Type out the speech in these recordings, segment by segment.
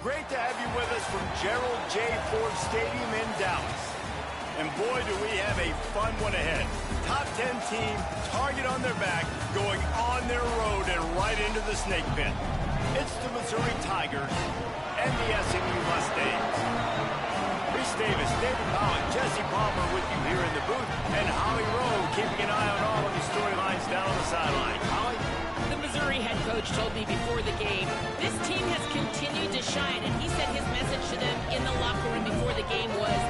Great to have you with us from Gerald J. Ford Stadium in Dallas. And boy, do we have a fun one ahead. Top 10 team, target on their back, going on their road and right into the snake pit. It's the Missouri Tigers and the SMU Mustangs. Reese Davis, David Powell, Jesse Palmer with you here in the booth, and Holly Rowe keeping an eye on all of the storylines down on the sideline. Holly? The Missouri head coach told me before the game, this team has continued to shine, and he said his message to them in the locker room before the game was,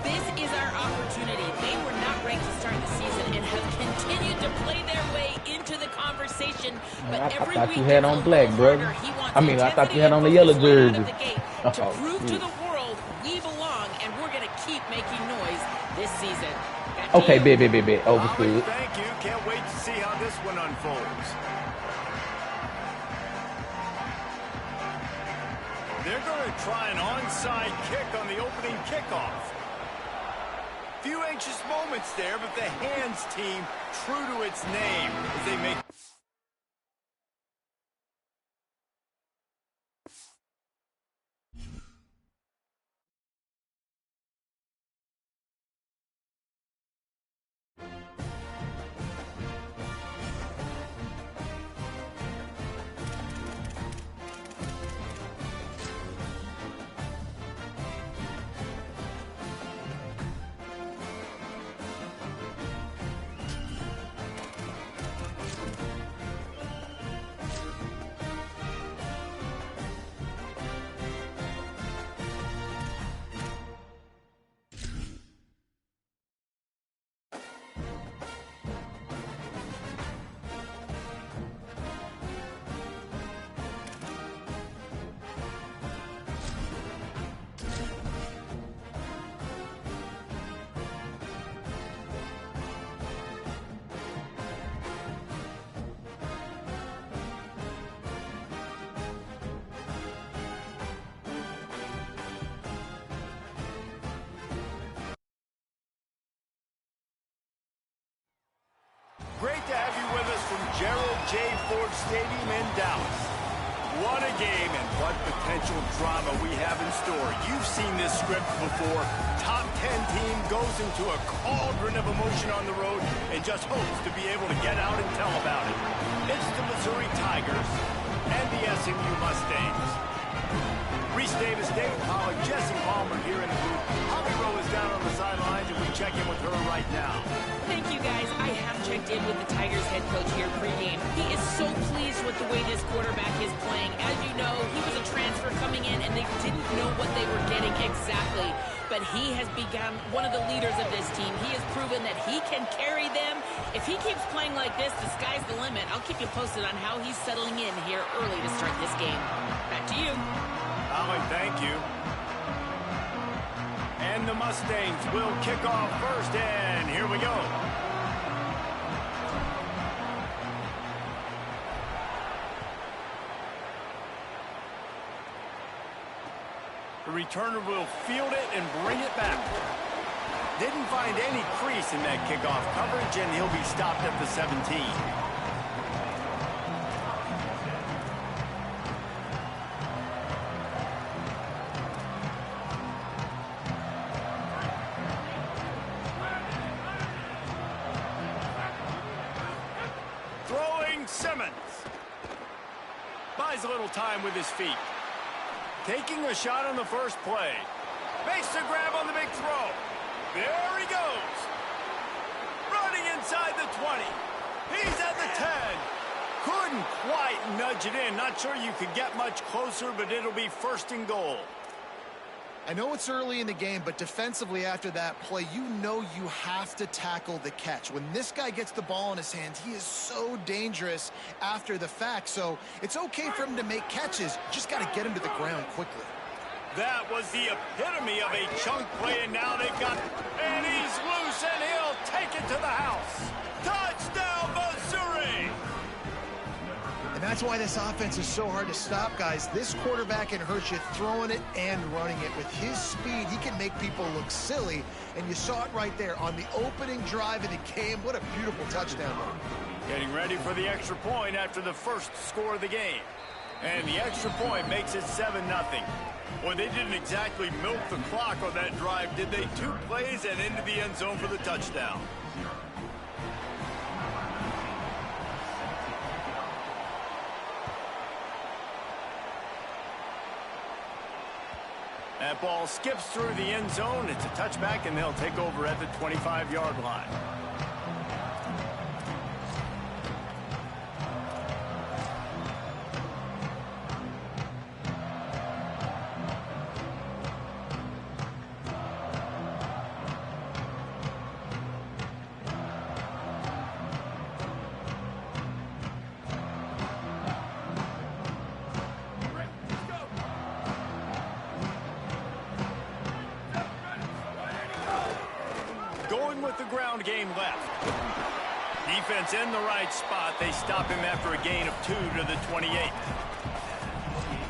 this is our opportunity. They were not ranked to start the season and have continued to play their way into the conversation. But I every thought week you had on black, bro. I thought you had on the yellow jersey. To prove to the world we belong, and we're going to keep making noise this season. Okay, baby, overstood. Thank you. Can't wait to see how this one unfolds. They're going to try an onside kick on the opening kickoff. Few anxious moments there, but the hands team true to its name as they make... Great to have you with us from Gerald J. Ford Stadium in Dallas. What a game and what potential drama we have in store. You've seen this script before. Top 10 team goes into a cauldron of emotion on the road and just hopes to be able to get out and tell about it. It's the Missouri Tigers and the SMU Mustangs. Reese Davis, David Powell, Jesse Palmer here in the booth. Holly Rowe is down on the sidelines, and we check in with her right now. Thank you, guys. I have checked in with the Tigers head coach here pregame. He is so pleased with the way this quarterback is playing. As you know, he was a transfer coming in, and they didn't know what they were getting exactly. But he has become one of the leaders of this team. He has proven that he can carry them. If he keeps playing like this, the sky's the limit. I'll keep you posted on how he's settling in here early to start this game. Back to you. Holly, thank you. And the Mustangs will kick off first, and here we go. The returner will field it and bring it back. Didn't find any crease in that kickoff coverage, and he'll be stopped at the 17. Buys a little time with his feet. Taking a shot on the first play. Makes the grab on the big throw. There he goes. Running inside the 20. He's at the 10. Couldn't quite nudge it in. Not sure you could get much closer, but it'll be first and goal. I know it's early in the game, but defensively after that play, you know you have to tackle the catch. When this guy gets the ball in his hands, he is so dangerous after the fact. So it's okay for him to make catches. Just got to get him to the ground quickly. That was the epitome of a chunk play, and now they've got... And he's loose, and he'll take it to the house. Touchdown, Missouri! And that's why this offense is so hard to stop, guys. This quarterback can hurt you throwing it and running it. With his speed, he can make people look silly. And you saw it right there on the opening drive of the game. What a beautiful touchdown. Getting ready for the extra point after the first score of the game. And the extra point makes it 7-0. Well, they didn't exactly milk the clock on that drive, did they? 2 plays and into the end zone for the touchdown. That ball skips through the end zone. It's a touchback, and they'll take over at the 25-yard line. Going with the ground game left. Defense in the right spot. They stop him after a gain of 2 to the 28.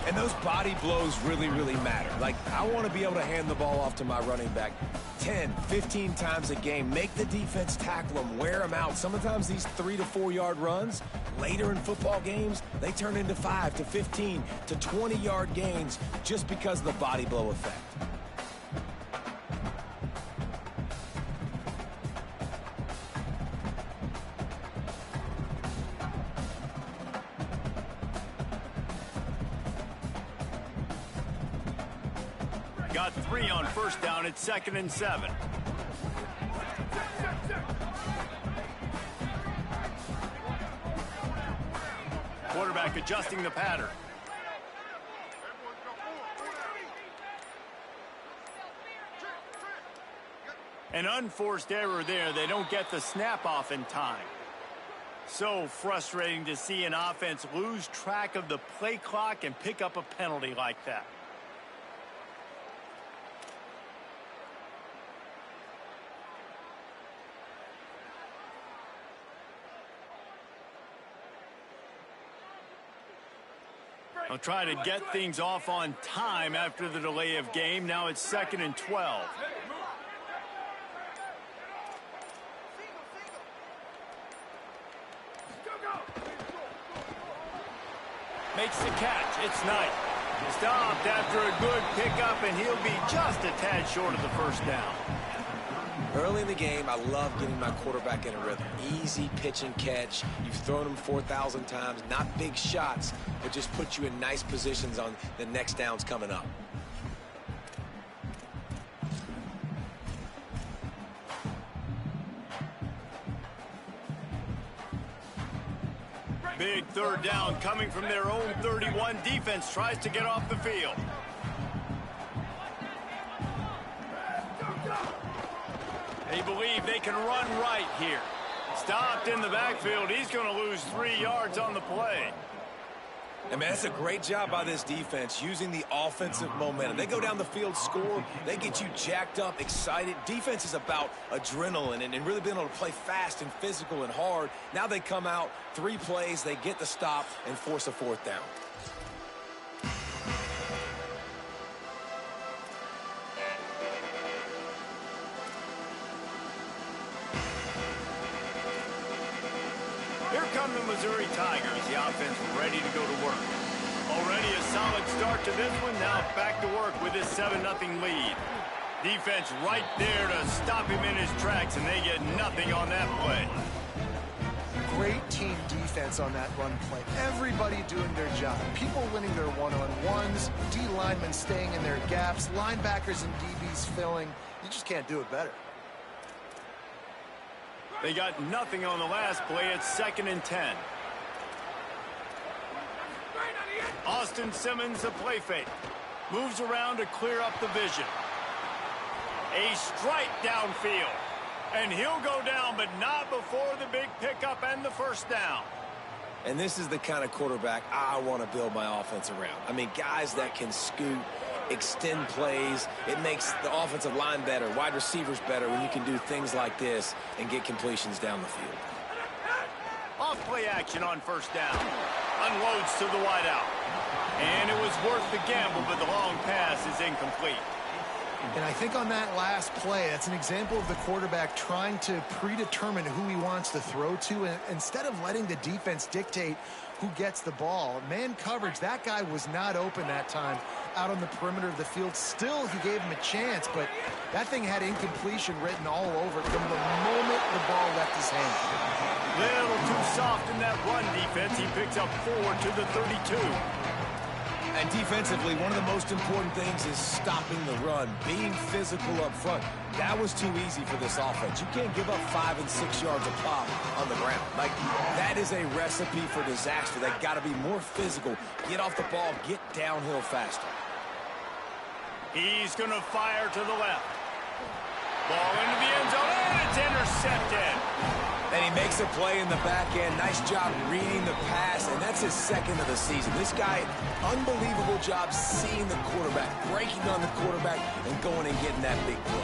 And those body blows really, really matter. Like, I want to be able to hand the ball off to my running back 10, 15 times a game. Make the defense tackle them, wear them out. Sometimes these 3 to 4 yard runs, later in football games, they turn into 5 to 15 to 20 yard gains just because of the body blow effect. Got 3 on first down. It's 2nd and 7. Quarterback adjusting the pattern. An unforced error there. They don't get the snap off in time. So frustrating to see an offense lose track of the play clock and pick up a penalty like that. They'll try to get things off on time after the delay of game. Now it's 2nd and 12. Makes the catch. It's Knight. Stopped after a good pickup, and he'll be just a tad short of the first down. Early in the game, I love getting my quarterback in a rhythm. Easy pitch and catch. You've thrown them 4,000 times. Not big shots, but just put you in nice positions on the next downs coming up. Big 3rd down coming from their own 31. Defense tries to get off the field. They believe they can run right here. Stopped in the backfield. He's going to lose 3 yards on the play. And man, that's a great job by this defense using the offensive momentum. They go down the field, score, they get you jacked up, excited. Defense is about adrenaline and really being able to play fast and physical and hard. Now they come out, 3 plays, they get the stop and force a 4th down. Here come the Missouri Tigers. The offense ready to go to work. Already a solid start to this one. Now back to work with this 7-0 lead. Defense right there to stop him in his tracks, and they get nothing on that play. Great team defense on that run play. Everybody doing their job. People winning their one-on-ones, D linemen staying in their gaps, linebackers and DBs filling. You just can't do it better. They got nothing on the last play. It's 2nd and 10. Austin Simmons, a play fake. Moves around to clear up the vision. A strike downfield. And he'll go down, but not before the big pickup and the first down. And this is the kind of quarterback I want to build my offense around. I mean, guys that can scoot, extend plays. It makes the offensive line better, wide receivers better when you can do things like this and get completions down the field. Off play action on first down. Unloads to the wideout. And it was worth the gamble, but the long pass is incomplete. And I think on that last play, that's an example of the quarterback trying to predetermine who he wants to throw to, and instead of letting the defense dictate who gets the ball. Man coverage, that guy was not open that time out on the perimeter of the field. Still, he gave him a chance, but that thing had incompletion written all over it from the moment the ball left his hand. Little too soft in that run defense. He picks up 4 to the 32. And defensively, one of the most important things is stopping the run, being physical up front. That was too easy for this offense. You can't give up 5 and 6 yards a pop on the ground. Like, that is a recipe for disaster. They got to be more physical, get off the ball, get downhill faster. He's going to fire to the left. Ball into the end zone, and it's intercepted. And he makes a play in the back end. Nice job reading the pass, and that's his second of the season. This guy, unbelievable job seeing the quarterback, breaking on the quarterback, and going and getting that big play.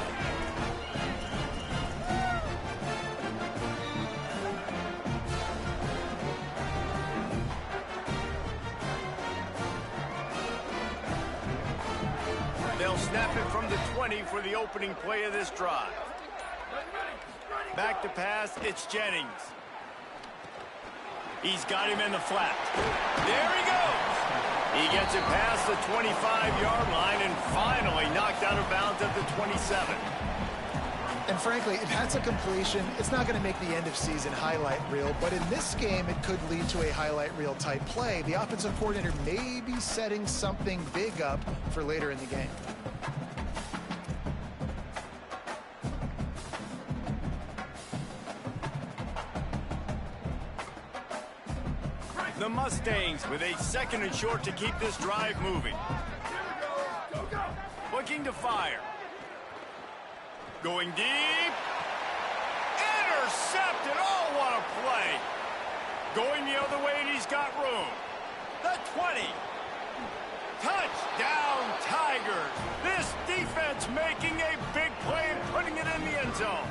They'll snap it from the 20 for the opening play of this drive. Back to pass, it's Jennings. He's got him in the flat. There he goes. He gets it past the 25-yard line and finally knocked out of bounds at the 27. And frankly, if that's a completion, it's not going to make the end-of-season highlight reel. But in this game, it could lead to a highlight reel type play. The offensive coordinator may be setting something big up for later in the game. The Mustangs with a 2nd and short to keep this drive moving. Looking to fire. Going deep. Intercepted. Oh, what a play. Going the other way, and he's got room. The 20. Touchdown, Tigers. This defense making a big play and putting it in the end zone.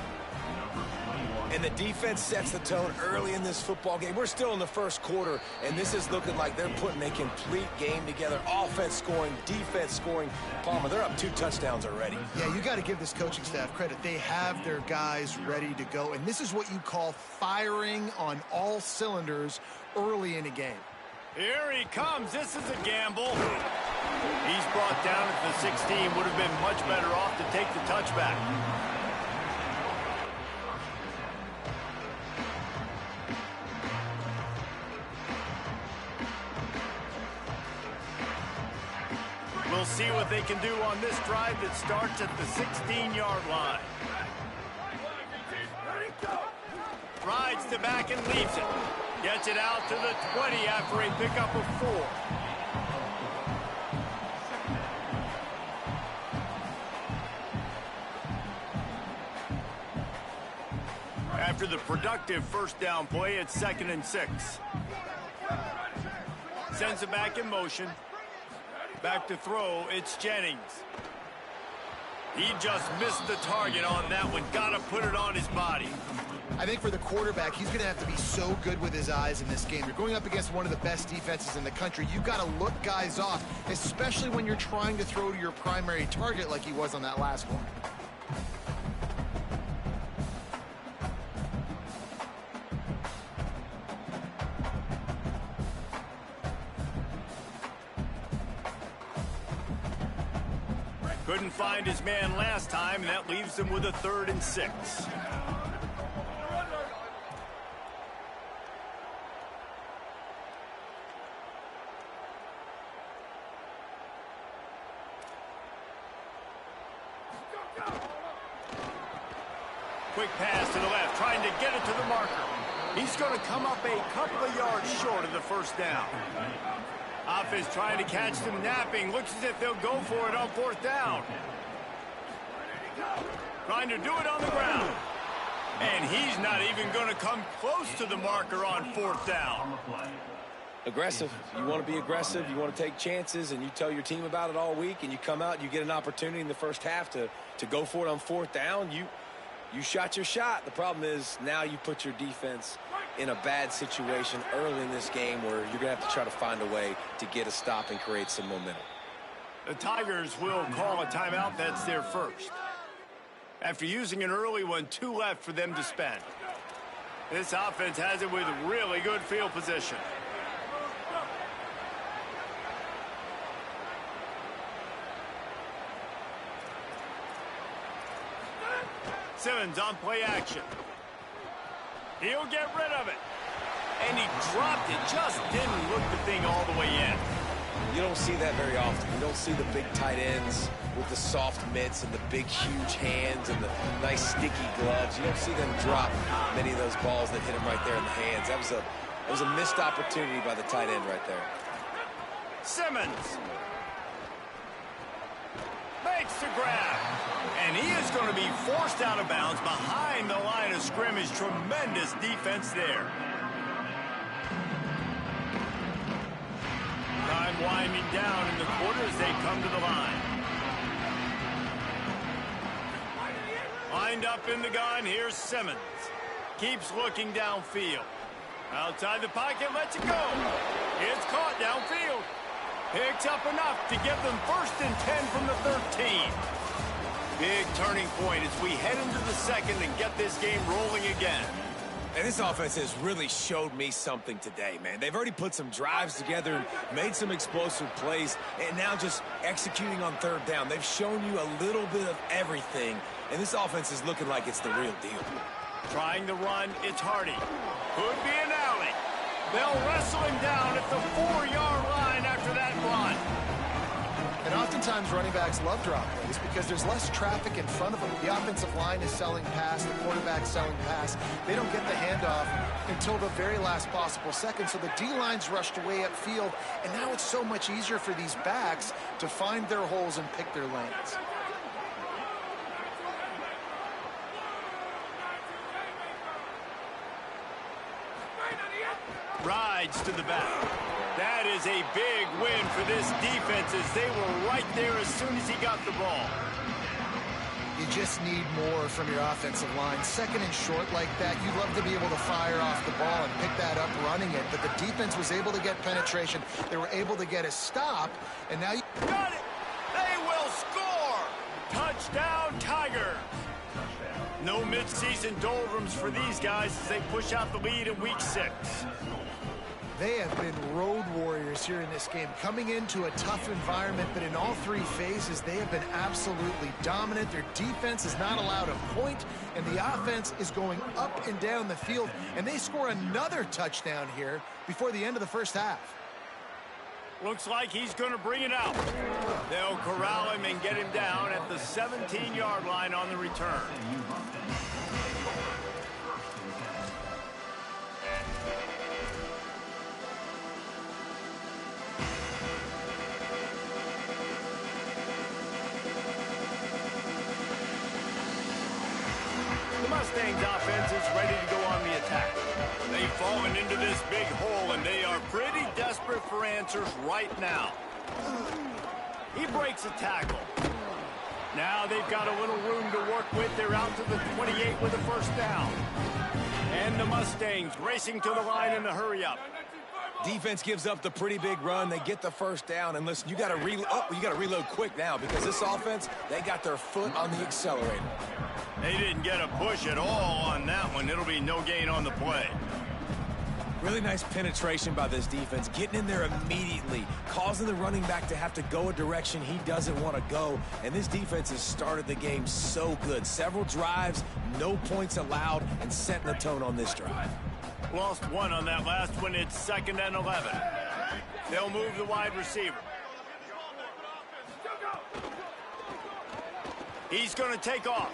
And the defense sets the tone early in this football game. We're still in the first quarter, and this is looking like they're putting a complete game together. Offense scoring, defense scoring. Palmer, they're up 2 touchdowns already. Yeah, you got to give this coaching staff credit. They have their guys ready to go, and this is what you call firing on all cylinders early in a game. Here he comes. This is a gamble. He's brought down at the 16. Would have been much better off to take the touchback. We'll see what they can do on this drive that starts at the 16-yard line. Rides to back and leaves it. Gets it out to the 20 after a pickup of 4. After the productive first down play, it's 2nd and 6. Sends it back in motion. Back to throw, it's Jennings. He just missed the target on that one. Got to put it on his body. I think for the quarterback, he's going to have to be so good with his eyes in this game. You're going up against one of the best defenses in the country. You've got to look guys off, especially when you're trying to throw to your primary target like he was on that last one. Couldn't find his man last time, and that leaves him with a 3rd and 6. Quick pass to the left, trying to get it to the marker. He's going to come up a couple of yards short of the first down. Offense trying to catch them napping. Looks as if they'll go for it on 4th down. Trying to do it on the ground. And he's not even going to come close to the marker on 4th down. Aggressive. You want to be aggressive. You want to take chances, and you tell your team about it all week, and you come out and you get an opportunity in the first half to go for it on 4th down. You shot your shot. The problem is now you put your defense in a bad situation early in this game where you're going to have to try to find a way to get a stop and create some momentum. The Tigers will call a timeout. That's their first. After using an early one, 2 left for them to spend. This offense has it with really good field position. Simmons on play action. He'll get rid of it. And he dropped it. Just didn't look the thing all the way in. You don't see that very often. You don't see the big tight ends with the soft mitts and the big, huge hands and the nice, sticky gloves. You don't see them drop many of those balls that hit them right there in the hands. That was a missed opportunity by the tight end right there. Simmons makes the grab. And he is going to be forced out of bounds behind the line of scrimmage. Tremendous defense there. Time winding down in the quarter as they come to the line. Lined up in the gun, here's Simmons. Keeps looking downfield. Outside the pocket, lets it go. It's caught downfield. Picks up enough to give them 1st and 10 from the 13. Big turning point as we head into the second and get this game rolling again. And this offense has really showed me something today, man. They've already put some drives together, made some explosive plays, and now just executing on 3rd down. They've shown you a little bit of everything, and this offense is looking like it's the real deal. Trying to run, it's Hardy. Could be an alley. They'll wrestle him down at the 4-yard line after that run. And oftentimes running backs love drop plays because there's less traffic in front of them. The offensive line is selling pass, the quarterback's selling pass. They don't get the handoff until the very last possible second, so the D-line's rushed away upfield, and now it's so much easier for these backs to find their holes and pick their lanes. Rides to the back. That is a big win for this defense as they were right there as soon as he got the ball. You just need more from your offensive line. 2nd and short like that, you'd love to be able to fire off the ball and pick that up running it, but the defense was able to get penetration. They were able to get a stop, and now you... Got it! They will score! Touchdown, Tiger! No midseason doldrums for these guys as they push out the lead in week 6. They have been road warriors here in this game, coming into a tough environment, but in all 3 phases, they have been absolutely dominant. Their defense is not allowed a point, and the offense is going up and down the field, and they score another touchdown here before the end of the first half. Looks like he's going to bring it out. They'll corral him and get him down at the 17-yard line on the return. Mustang's offense is ready to go on the attack. They've fallen into this big hole, and they are pretty desperate for answers right now. He breaks a tackle. Now they've got a little room to work with. They're out to the 28 with a 1st down. And the Mustangs racing to the line in the hurry-up. Defense gives up the pretty big run. They get the 1st down, and listen, you got to reload quick now because this offense, they got their foot on the accelerator. They didn't get a push at all on that one. It'll be no gain on the play. Really nice penetration by this defense, getting in there immediately, causing the running back to have to go a direction he doesn't want to go. And this defense has started the game so good. Several drives, no points allowed, and setting the tone on this drive. Lost 1 on that last one. It's 2nd and 11. They'll move the wide receiver. He's going to take off.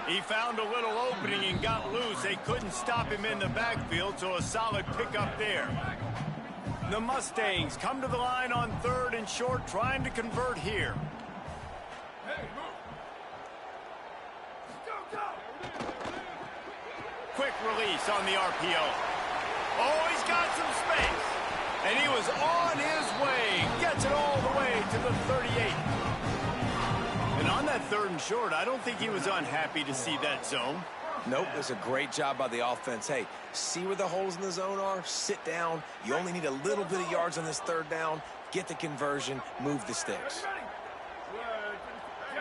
He found a little opening and got loose. They couldn't stop him in the backfield, so a solid pickup there. The Mustangs come to the line on 3rd and short, trying to convert here. Quick release on the RPO. Oh, he's got some space. And he was on his way. Gets it all the way to the 38. And on that 3rd and short, I don't think he was unhappy to see that zone. Nope, it's a great job by the offense. Hey, see where the holes in the zone are? Sit down. You only need a little bit of yards on this 3rd down. get the conversion, move the sticks.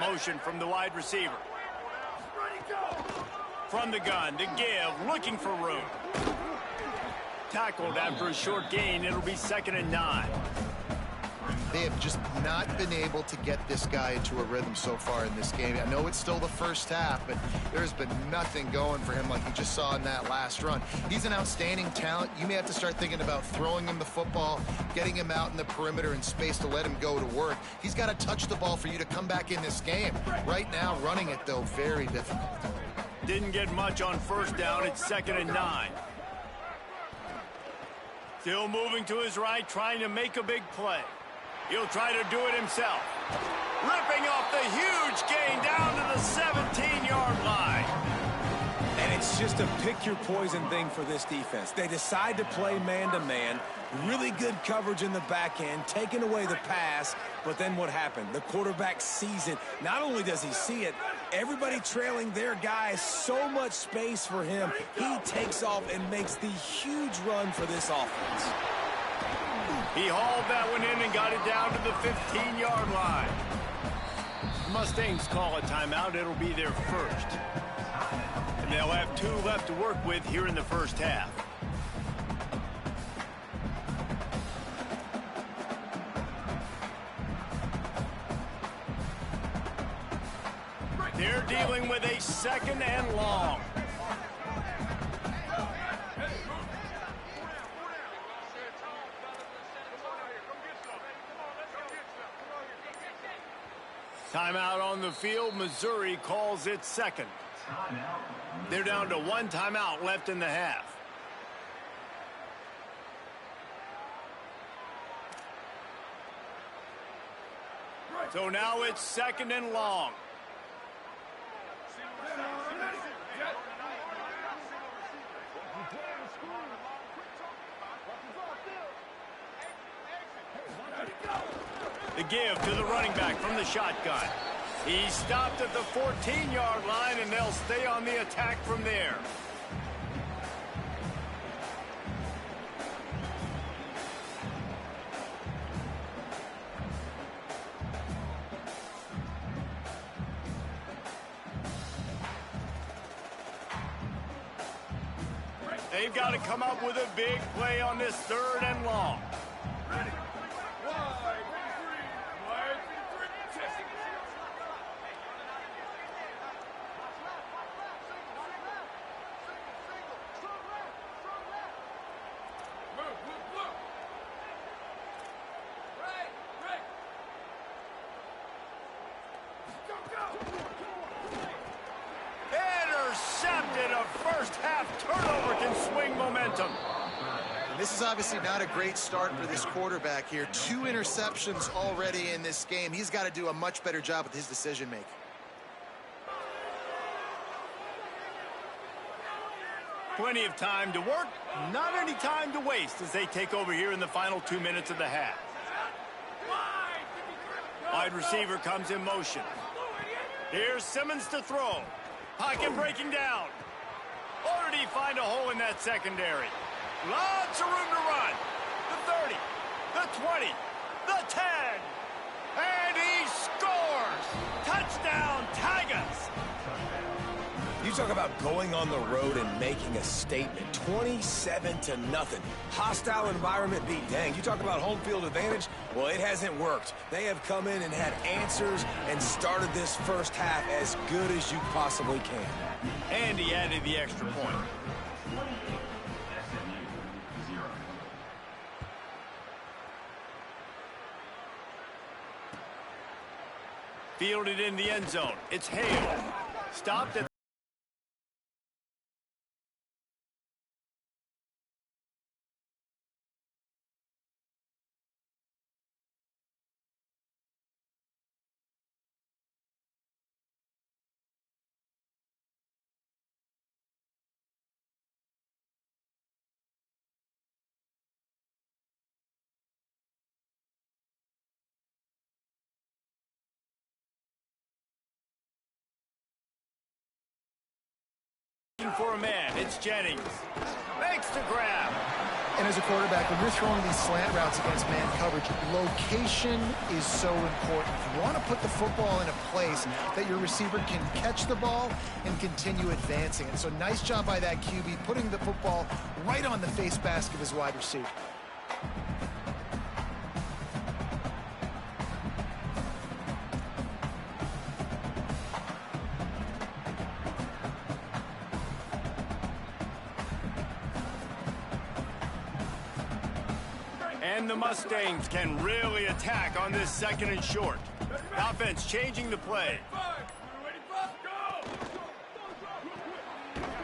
Motion from the wide receiver. From the gun to give, looking for room. Tackled after a short gain. It'll be 2nd and 9. They have just not been able to get this guy into a rhythm so far in this game. I know it's still the first half, but there's been nothing going for him like you just saw in that last run. He's an outstanding talent. You may have to start thinking about throwing him the football, getting him out in the perimeter in space to let him go to work. He's got to touch the ball for you to come back in this game. Right now, running it, though, very difficult. Didn't get much on 1st down. It's 2nd and 9. Still moving to his right, trying to make a big play. He'll try to do it himself. Ripping off the huge gain down to the 17-yard line. And it's just a pick-your-poison thing for this defense. They decide to play man-to-man. Really good coverage in the back end, taking away the pass. But then what happened? The quarterback sees it. Not only does he see it, everybody trailing their guy, so much space for him. He takes off and makes the huge run for this offense. He hauled that one in and got it down to the 15-yard line. Mustangs call a timeout. It'll be their first. And they'll have 2 left to work with here in the first half. They're dealing with a 2nd and long. Timeout on the field. Missouri calls it 2nd. They're down to 1 timeout left in the half. So now it's 2nd and long. The give to the running back from the shotgun. He stopped at the 14-yard line, and they'll stay on the attack from there. They've got to come up with a big play on this 3rd and long. Intercepted. A first half turnover can swing momentum. This is obviously not a great start for this quarterback here. 2 interceptions already in this game. He's got to do a much better job with his decision-making. Plenty of time to work, not any time to waste as they take over here in the final 2 minutes of the half. Wide receiver comes in motion. Here's Simmons to throw. Pocket breaking down. Or did he find a hole in that secondary? Lots of room to run. The 30, the 20, the 10. And he scores! Touchdown, Tigers! You talk about going on the road and making a statement. 27-0. Hostile environment be danged. You talk about home field advantage. Well, it hasn't worked. They have come in and had answers and started this first half as good as you possibly can. And he added the extra point. Fielded in the end zone. It's Hale. Stopped at for a man. It's Jennings. Makes the grab. And as a quarterback, when you're throwing these slant routes against man coverage, location is so important. You want to put the football in a place that your receiver can catch the ball and continue advancing. And so nice job by that QB, putting the football right on the face mask of his wide receiver. And the Mustangs can really attack on this 2nd and short. Offense changing the play.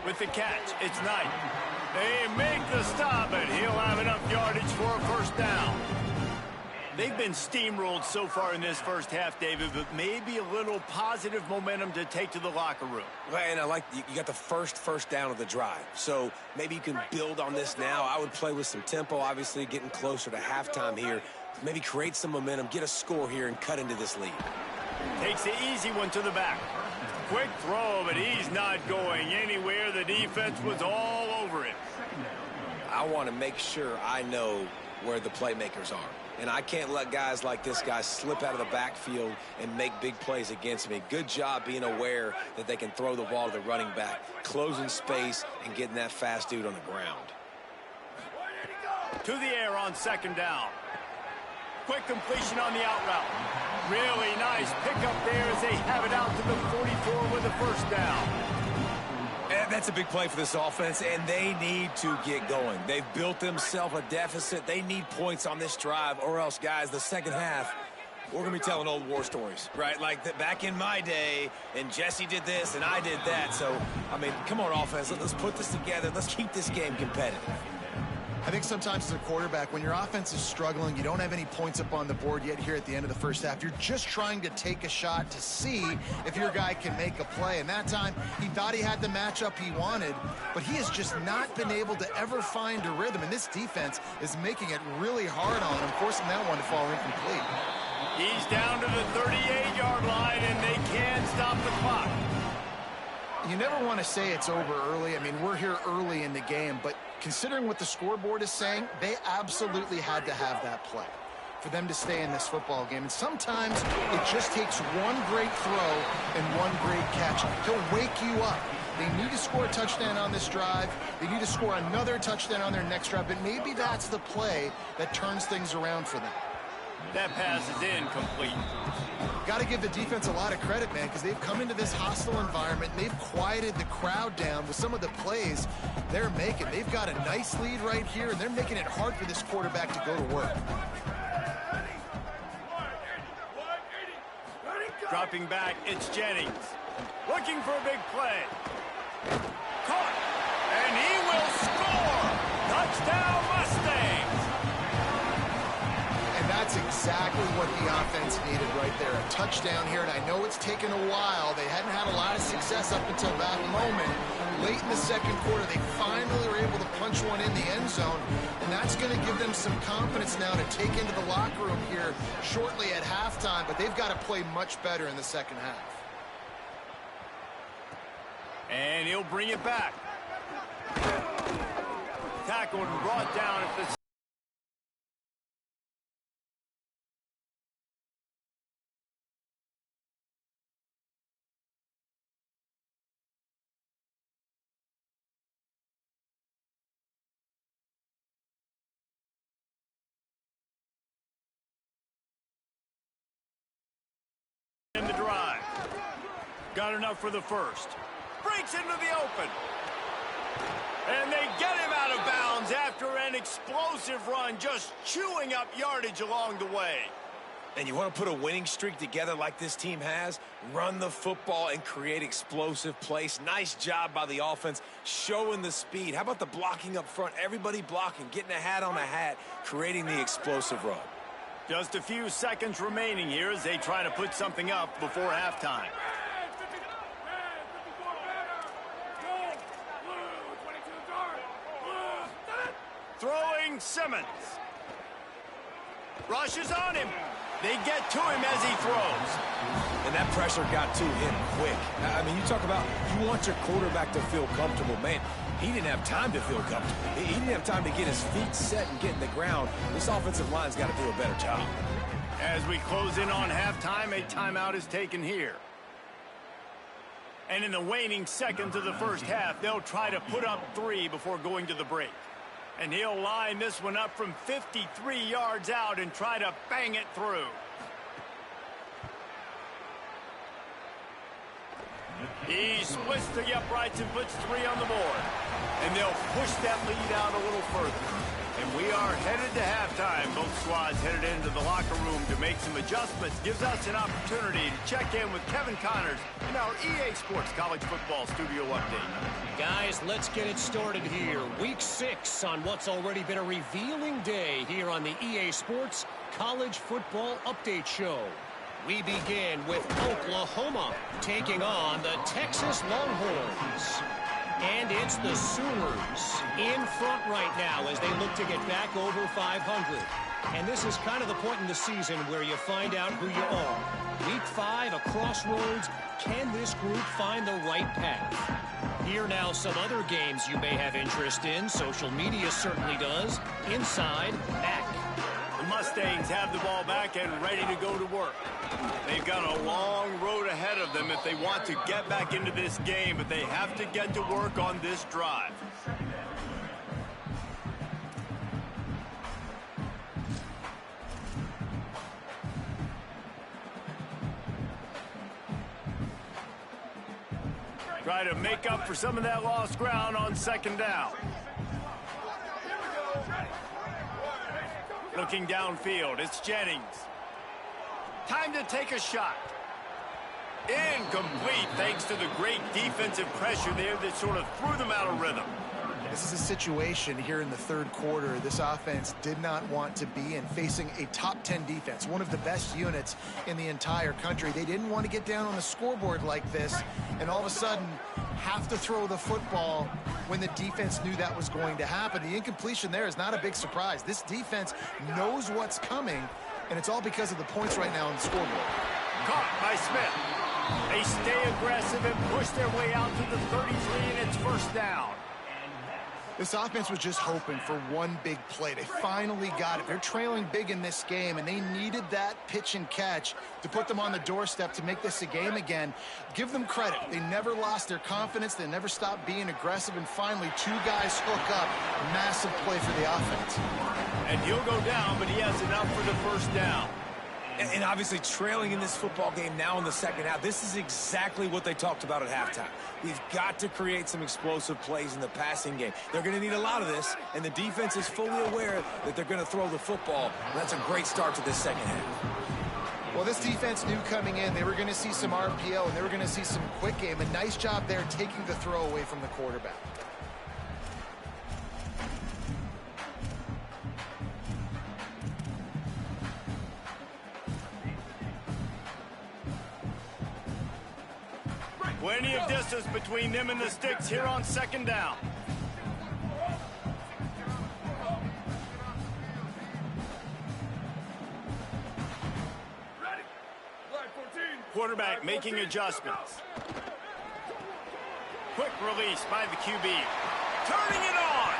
With the catch, it's Knight. They make the stop, and he'll have enough yardage for a first down. They've been steamrolled so far in this first half, David, but maybe a little positive momentum to take to the locker room. Well, and I like you got the first down of the drive, so maybe you can build on this now. I would play with some tempo, obviously getting closer to halftime here. Maybe create some momentum, get a score here, and cut into this lead. Takes the easy one to the back. Quick throw, but he's not going anywhere. The defense was all over him. I want to make sure I know where the playmakers are. And I can't let guys like this guy slip out of the backfield and make big plays against me. Good job being aware that they can throw the ball to the running back, closing space and getting that fast dude on the ground. To the air on 2nd down. Quick completion on the out route. Really nice pickup there as they have it out to the 44 with a first down. And that's a big play for this offense, and they need to get going. They've built themselves a deficit. They need points on this drive, or else, guys, the second half, we're going to be telling old war stories, right? Like back in my day, and Jesse did this, and I did that. So, I mean, come on, offense. Let's put this together. Let's keep this game competitive. I think sometimes as a quarterback, when your offense is struggling, you don't have any points up on the board yet here at the end of the first half. You're just trying to take a shot to see if your guy can make a play. And that time, he thought he had the matchup he wanted, but he has just not been able to ever find a rhythm. And this defense is making it really hard on him, forcing that one to fall incomplete. He's down to the 38-yard line, and they can't stop the clock. You never want to say it's over early. I mean, we're here early in the game, but considering what the scoreboard is saying, they absolutely had to have that play for them to stay in this football game. And sometimes it just takes one great throw and one great catch to wake you up. They need to score a touchdown on this drive. They need to score another touchdown on their next drive, but maybe that's the play that turns things around for them. That pass is incomplete. Got to give the defense a lot of credit, man, because they've come into this hostile environment and they've quieted the crowd down with some of the plays they're making. They've got a nice lead right here, and they're making it hard for this quarterback to go to work. Dropping back, it's Jennings. Looking for a big play. Caught, and he will score! Touchdown, Mustangs! And that's exactly what the offense needed right there. A touchdown here, and I know it's taken a while. They hadn't had a lot of success up until that moment. Late in the second quarter, they finally were able to punch one in the end zone, and that's going to give them some confidence now to take into the locker room here shortly at halftime, but they've got to play much better in the second half. And he'll bring it back. Tackled and brought down at the in the drive. Got enough for the first. Breaks into the open. And they get him out of bounds after an explosive run, just chewing up yardage along the way. And you want to put a winning streak together like this team has? Run the football and create explosive plays. Nice job by the offense, showing the speed. How about the blocking up front? Everybody blocking, getting a hat on a hat, creating the explosive run. Just a few seconds remaining here as they try to put something up before halftime. Throwing Simmons. Rushes on him. They get to him as he throws. And and that pressure got to him quick. I mean, you talk about you want your quarterback to feel comfortable. Man, he didn't have time to feel comfortable. He didn't have time to get his feet set and get in the ground. This offensive line's got to do a better job. As we close in on halftime, a timeout is taken here. And in the waning seconds of the first half, they'll try to put up 3 before going to the break. And he'll line this one up from 53 yards out and try to bang it through. He splits the uprights and puts 3 on the board. And they'll push that lead out a little further. And we are headed to halftime. Both squads headed into the locker room to make some adjustments. Gives us an opportunity to check in with Kevin Connors in our EA Sports College Football Studio Update. Guys, let's get it started here. Week 6 on what's already been a revealing day here on the EA Sports College Football Update Show. We begin with Oklahoma taking on the Texas Longhorns. And it's the Sooners in front right now as they look to get back over 500. And this is kind of the point in the season where you find out who you are. Week 5, a crossroads. Can this group find the right path? Here now some other games you may have interest in. Social media certainly does. Inside, back. The Mustangs have the ball back and ready to go to work. They've got a long road ahead of them if they want to get back into this game, but they have to get to work on this drive. Try to make up for some of that lost ground on second down. Looking downfield, it's Jennings. Time to take a shot. Incomplete thanks to the great defensive pressure there that sort of threw them out of rhythm. This is a situation here in the third quarter this offense did not want to be in, facing a top 10 defense, one of the best units in the entire country. They didn't want to get down on the scoreboard like this and all of a sudden have to throw the football when the defense knew that was going to happen. The incompletion there is not a big surprise. This defense knows what's coming, and it's all because of the points right now on the scoreboard. Caught by Smith. They stay aggressive and push their way out to the 33, and it's first down. This offense was just hoping for one big play. They finally got it. They're trailing big in this game, and they needed that pitch and catch to put them on the doorstep to make this a game again. Give them credit. They never lost their confidence. They never stopped being aggressive, and finally, 2 guys hook up. Massive play for the offense. And he'll go down, but he has enough for the first down. And obviously trailing in this football game now in the second half, this is exactly what they talked about at halftime. We've got to create some explosive plays in the passing game. They're going to need a lot of this, and the defense is fully aware that they're going to throw the football. And that's a great start to this second half. Well, this defense knew coming in they were going to see some RPO, and they were going to see some quick game. A nice job there taking the throw away from the quarterback. Plenty of distance between them and the sticks here on second down. Quarterback making adjustments. Quick release by the QB. Turning it on.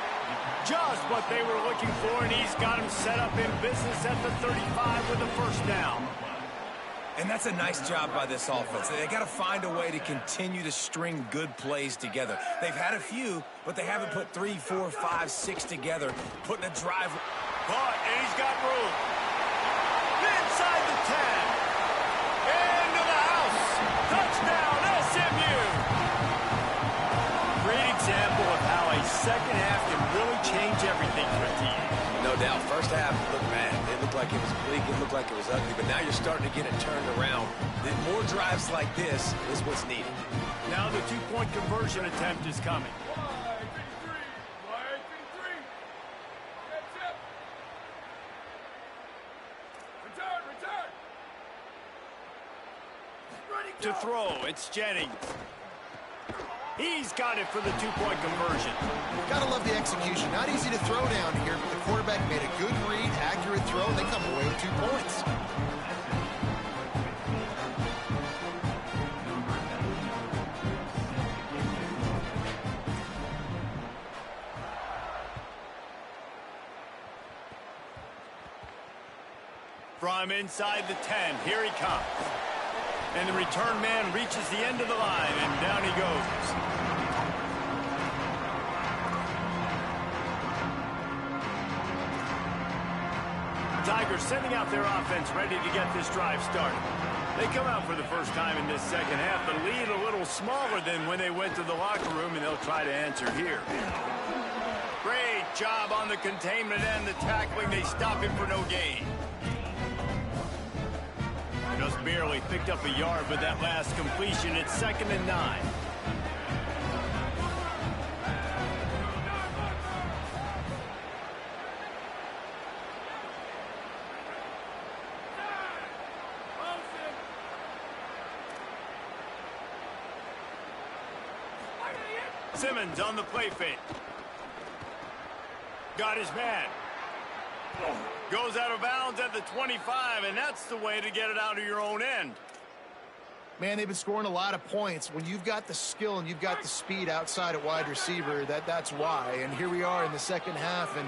Just what they were looking for, and he's got him set up in business at the 35 with a first down. And that's a nice job by this offense. They got to find a way to continue to string good plays together. They've had a few, but they haven't put 3, 4, 5, 6 together, putting a drive. Caught, and he's got room. Inside the 10. Into the house. Touchdown, SMU. Great example of how a second half can really change everything for a team. No doubt. First half looked bad. It looked like it was bleak. It looked like it was ugly. But now you're starting to get it turned around. Then more drives like this is what's needed. Now the 2-point conversion attempt is coming. To throw, it's Jennings. He's got it for the 2-point conversion. Gotta love the execution. Not easy to throw down here, but the quarterback made a good read, accurate throw, and they come away with 2 points. From inside the 10, here he comes. And the return man reaches the end of the line, and down he goes. Tigers sending out their offense ready to get this drive started. They come out for the first time in this second half. The lead a little smaller than when they went to the locker room, and they'll try to answer here. Great job on the containment and the tackling. They stop him for no gain. Just barely picked up a yard with that last completion. It's 2nd and 9. Simmons on the play fake. Got his man. Goes out of bounds at the 25, and that's the way to get it out of your own end. Man, they've been scoring a lot of points. When you've got the skill and you've got the speed outside at wide receiver, that's why. And here we are in the second half, and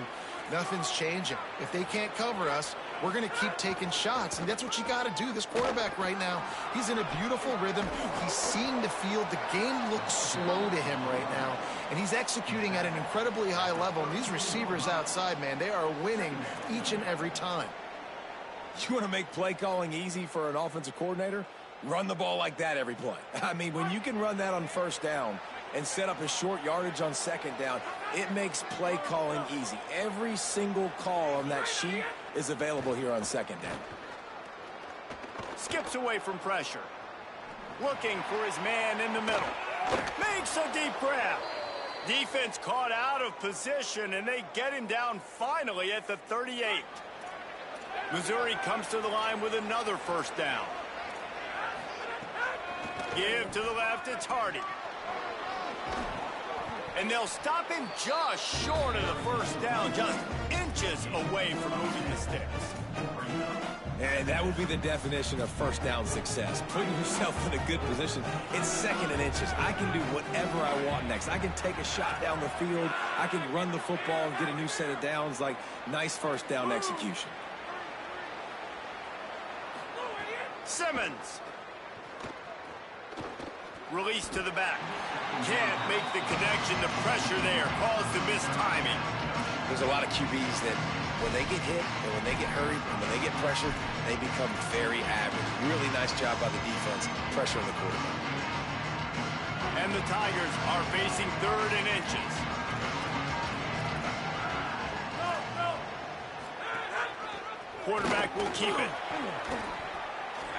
nothing's changing. If they can't cover us, we're going to keep taking shots, and that's what you got to do. This quarterback right now, he's in a beautiful rhythm. He's seeing the field. The game looks slow to him right now, and he's executing at an incredibly high level. And these receivers outside, man, they are winning each and every time. You want to make play calling easy for an offensive coordinator? Run the ball like that every play. I mean, when you can run that on first down and set up a short yardage on second down, it makes play calling easy. Every single call on that sheet is available here on second down. Skips away from pressure. Looking for his man in the middle. Makes a deep grab. Defense caught out of position, and they get him down finally at the 38. Missouri comes to the line with another first down. Give to the left, it's Hardy. And they'll stop him just short of the first down, just inches away from moving the sticks. And that would be the definition of first down success. Putting yourself in a good position. It's 2nd and inches. I can do whatever I want next. I can take a shot down the field. I can run the football and get a new set of downs. Like, nice first down execution. Simmons. Release to the back. Can't make the connection. The pressure there caused the missed timing. There's a lot of QBs that when they get hit and when they get hurried and when they get pressured, they become very average. Really nice job by the defense, pressuring the quarterback. And the Tigers are facing 3rd and inches. Quarterback will keep it.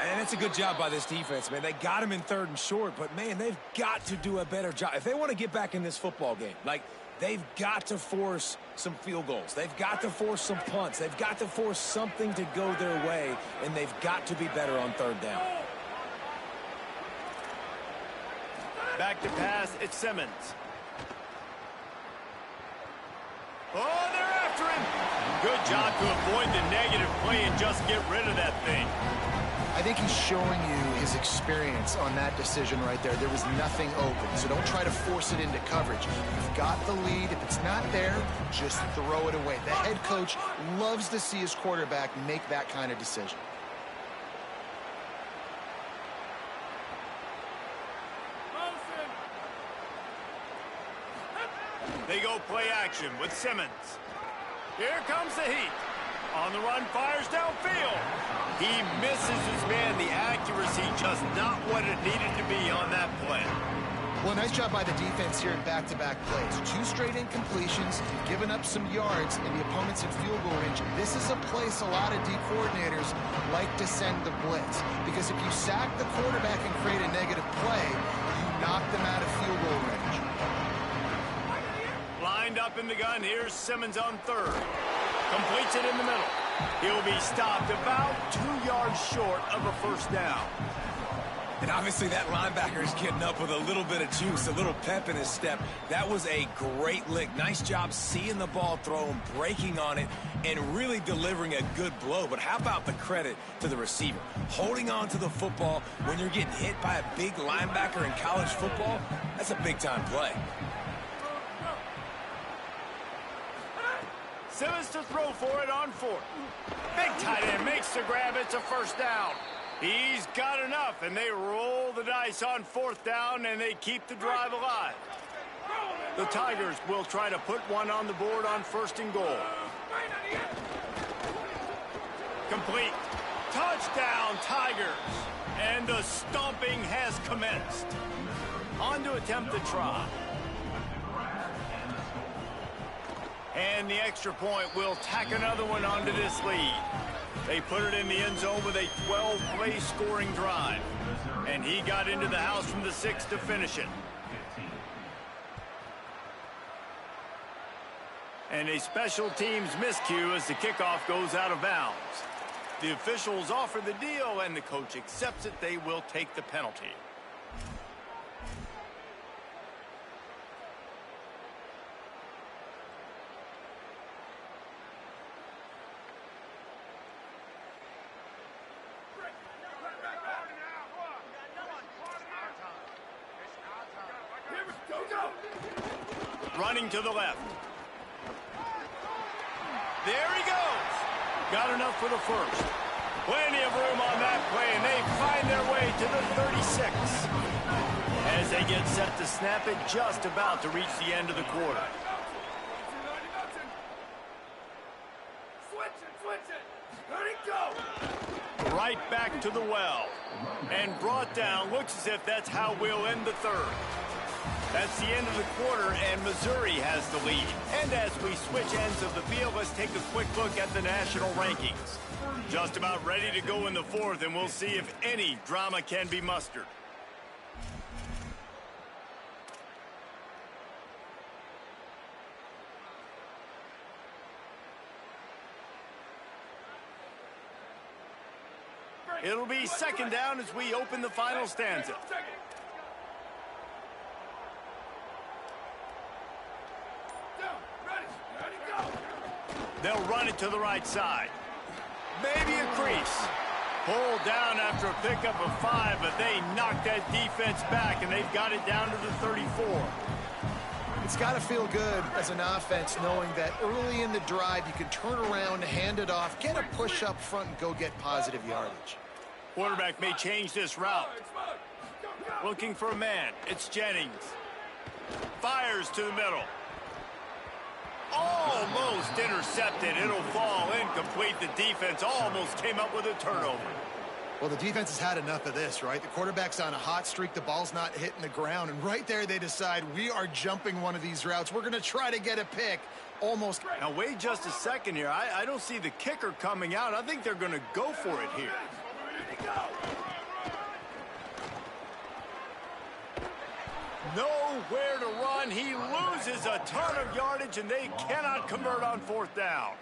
And it's a good job by this defense, man. They got him in 3rd and short, but, man, they've got to do a better job. If they want to get back in this football game, like, they've got to force some field goals. They've got to force some punts. They've got to force something to go their way, and they've got to be better on 3rd down. Back to pass, it's Simmons. Oh, they're after him. Good job to avoid the negative play and just get rid of that thing. I think he's showing you his experience on that decision right there. There was nothing open, so don't try to force it into coverage. You've got the lead. If it's not there, just throw it away. The head coach loves to see his quarterback make that kind of decision. They go play action with Simmons. Here comes the heat. On the run, fires downfield. He misses his man. The accuracy just not what it needed to be on that play. Well, nice job by the defense here in back-to-back plays. 2 straight incompletions, given up some yards, and the opponent's in field goal range. This is a place a lot of D coordinators like to send the blitz, because if you sack the quarterback and create a negative play, you knock them out of field goal range. Lined up in the gun. Here's Simmons on 3rd. Completes it in the middle. He'll be stopped about 2 yards short of a first down. And obviously that linebacker is getting up with a little bit of juice, a little pep in his step. That was a great lick. Nice job seeing the ball thrown, breaking on it, and really delivering a good blow. But how about the credit to the receiver? Holding on to the football when you're getting hit by a big linebacker in college football, that's a big-time play. Simmons to throw for it on fourth. Big tight end makes the grab. It's a first down. He's got enough, and they roll the dice on fourth down, and they keep the drive alive. The Tigers will try to put one on the board on first and goal. Complete. Touchdown, Tigers. And the stomping has commenced. On to attempt the try. And the extra point will tack another one onto this lead. They put it in the end zone with a 12-play scoring drive. And he got into the house from the 6 to finish it. And a special teams miscue as the kickoff goes out of bounds. The officials offer the deal, and the coach accepts it. They will take the penalty. Running to the left. There he goes. Got enough for the first. Plenty of room on that play, and they find their way to the 36. As they get set to snap it, just about to reach the end of the quarter. Switch it. Let it go. Right back to the well. And brought down. Looks as if that's how we'll end the third. That's the end of the quarter, and Missouri has the lead. And as we switch ends of the field, let's take a quick look at the national rankings. Just about ready to go in the fourth, and we'll see if any drama can be mustered. It'll be second down as we open the final stanza. They'll run it to the right side. Maybe a crease. Pulled down after a pickup of 5, but they knocked that defense back, and they've got it down to the 34. It's got to feel good as an offense knowing that early in the drive you can turn around, hand it off, get a push up front, and go get positive yardage. Quarterback may change this route. Looking for a man. It's Jennings. Fires to the middle. Almost intercepted. It'll fall incomplete. The defense almost came up with a turnover. Well, the defense has had enough of this, right? The quarterback's on a hot streak. The ball's not hitting the ground. And right there they decide we are jumping one of these routes. We're going to try to get a pick. Almost. Now, wait just a second here. I don't see the kicker coming out. I think they're going to go for it here. Nowhere to run. He loses a ton of yardage, and they cannot convert on fourth down.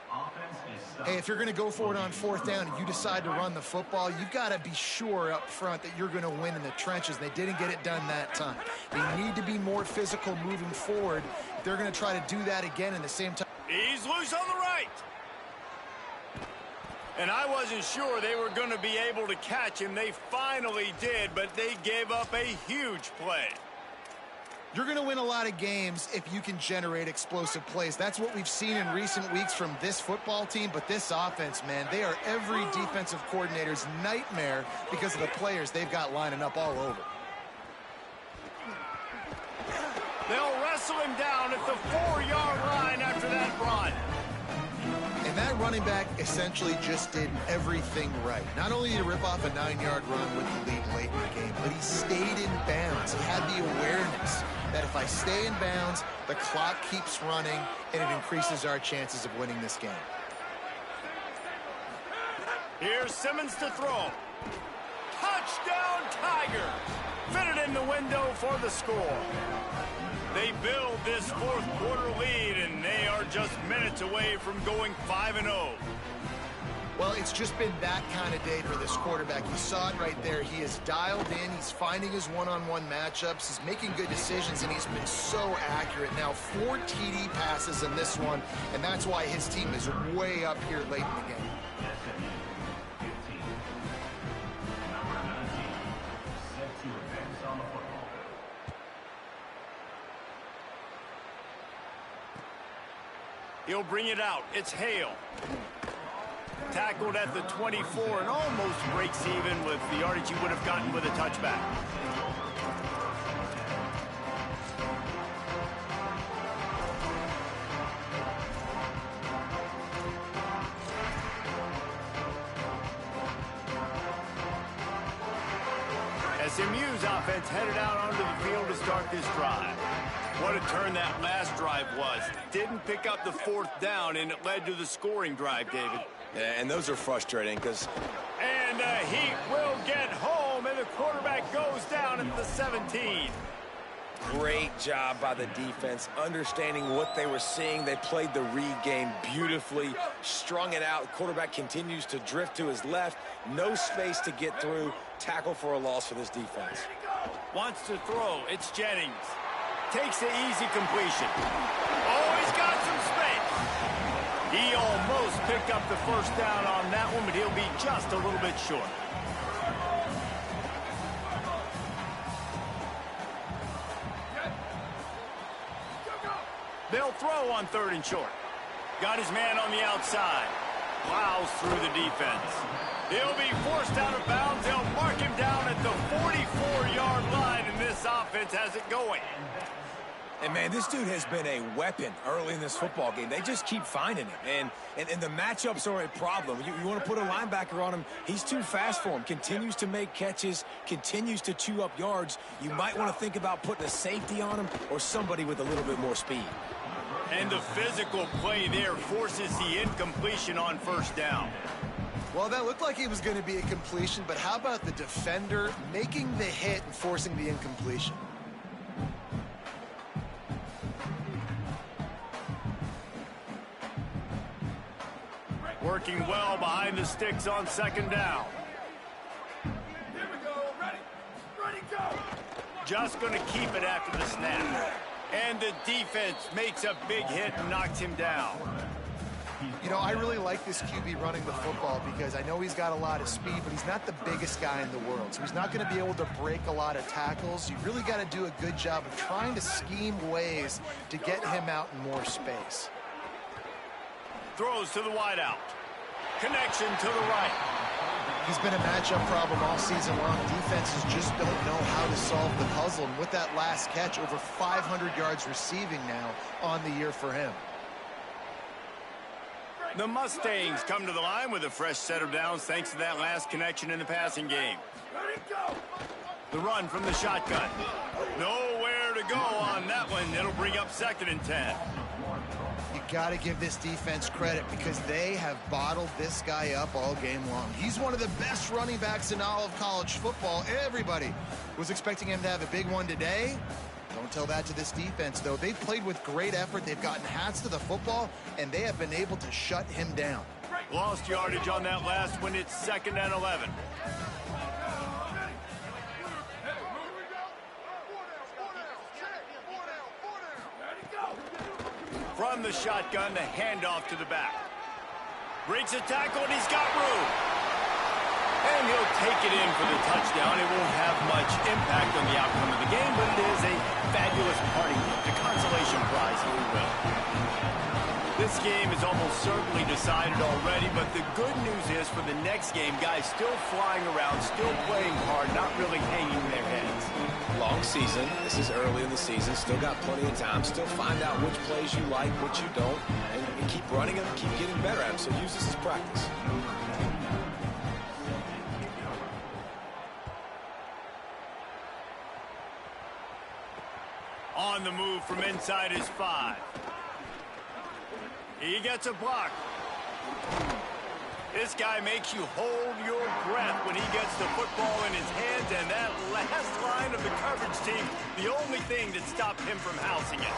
Hey, if you're going to go for it on fourth down and you decide to run the football, you've got to be sure up front that you're going to win in the trenches. They didn't get it done that time. They need to be more physical moving forward. They're going to try to do that again in the same time. He's loose on the right. And I wasn't sure they were going to be able to catch him. They finally did, but they gave up a huge play. You're going to win a lot of games if you can generate explosive plays. That's what we've seen in recent weeks from this football team, but this offense, man, they are every defensive coordinator's nightmare because of the players they've got lining up all over. They'll wrestle him down at the 4-yard line after that run. And that running back essentially just did everything right. Not only did he rip off a 9-yard run with the lead late in the game, but he stayed in bounds. He had the awareness that if I stay in bounds, the clock keeps running, and it increases our chances of winning this game. Here's Simmons to throw. Touchdown, Tigers! Fitted in the window for the score. They build this fourth quarter lead, and they are just minutes away from going 5-0. Well, it's just been that kind of day for this quarterback. You saw it right there. He is dialed in. He's finding his one-on-one matchups. He's making good decisions, and he's been so accurate. Now, 4 TD passes in this one, and that's why his team is way up here late in the game. He'll bring it out. It's Hale. Tackled at the 24 and almost breaks even with the yardage he would have gotten with a touchback. SMU's offense headed out onto the field to start this drive. What a turn that last drive was. Didn't pick up the 4th down, and it led to the scoring drive, David. Yeah, and those are frustrating because... And he will get home, and the quarterback goes down at the 17. Great job by the defense, understanding what they were seeing. They played the read game beautifully, strung it out. The quarterback continues to drift to his left. No space to get through. Tackle for a loss for this defense. Wants to throw. It's Jennings. Takes the easy completion. Oh, he's got some space. He almost picked up the 1st down on that one, but he'll be just a little bit short. They'll throw on 3rd and short. Got his man on the outside. Plows through the defense. He'll be forced out of bounds. They'll mark him down at the 44-yard line, and this offense has it going. And, man, this dude has been a weapon early in this football game. They just keep finding him. And the matchups are a problem. You want to put a linebacker on him, he's too fast for him. Continues to make catches, continues to chew up yards. You might want to think about putting a safety on him or somebody with a little bit more speed. And the physical play there forces the incompletion on 1st down. Well, that looked like it was going to be a completion, but how about the defender making the hit and forcing the incompletion? Working well behind the sticks on 2nd down. Here we go. Ready. Ready, go. Just going to keep it after the snap. And the defense makes a big hit and knocks him down. You know, I really like this QB running the football because I know he's got a lot of speed, but he's not the biggest guy in the world. So he's not going to be able to break a lot of tackles. You really got to do a good job of trying to scheme ways to get him out in more space. Throws to the wideout. Connection to the right. He's been a matchup problem all season long. Defenses just don't know how to solve the puzzle. And with that last catch, over 500 yards receiving now on the year for him. The Mustangs come to the line with a fresh set of downs thanks to that last connection in the passing game. The run from the shotgun. Nowhere to go on that one. It'll bring up 2nd and 10. You got to give this defense credit because they have bottled this guy up all game long. He's one of the best running backs in all of college football. Everybody was expecting him to have a big one today. Don't tell that to this defense, though. They've played with great effort. They've gotten hats to the football, and they have been able to shut him down. Lost yardage on that last one. It's 2nd and 11. From the shotgun, the handoff to the back. Breaks a tackle, and he's got room. And he'll take it in for the touchdown. It won't have much impact on the outcome of the game, but it is a fabulous parting gift, the consolation prize, if you will. This game is almost certainly decided already, but the good news is for the next game, guys still flying around, still playing hard, not really hanging their heads. Long season. This is early in the season. Still got plenty of time. Still find out which plays you like, which you don't, and keep running them, keep getting better at them. So use this as practice. On the move from inside his 5. He gets a block. This guy makes you hold your breath when he gets the football in his hands, and that last line of the coverage team, the only thing that stopped him from housing it.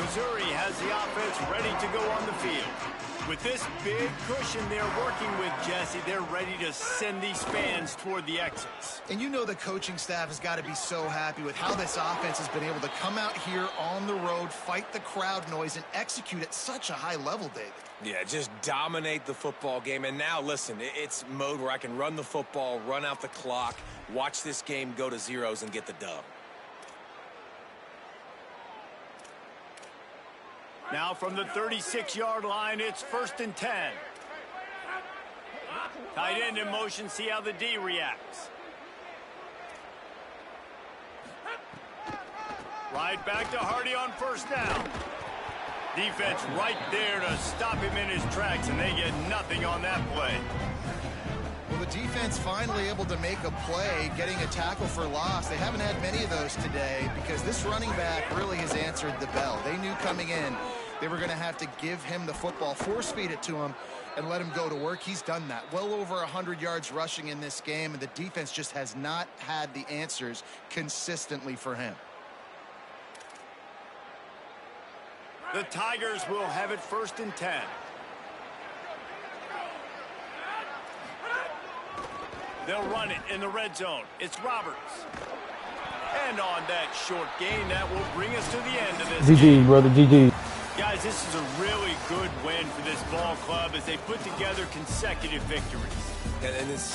Missouri has the offense ready to go on the field. With this big cushion they're working with, Jesse, they're ready to send these fans toward the exits. And you know the coaching staff has got to be so happy with how this offense has been able to come out here on the road, fight the crowd noise, and execute at such a high level, David. Yeah, just dominate the football game. And now, listen, it's mode where I can run the football, run out the clock, watch this game go to zeros and get the dub. Now from the 36-yard line, it's 1st and 10. Tight end in motion, see how the D reacts. Right back to Hardy on 1st down. Defense right there to stop him in his tracks, and they get nothing on that play. Well, the defense finally able to make a play, getting a tackle for loss. They haven't had many of those today because this running back really has answered the bell. They knew coming in they were going to have to give him the football, force feed it to him, and let him go to work. He's done that. Well over 100 yards rushing in this game, and the defense just has not had the answers consistently for him. The Tigers will have it 1st and 10. They'll run it in the red zone. It's Roberts. And on that short gain, that will bring us to the end of this game. GG, brother, GG. Guys, this is a really good win for this ball club as they put together consecutive victories. And it's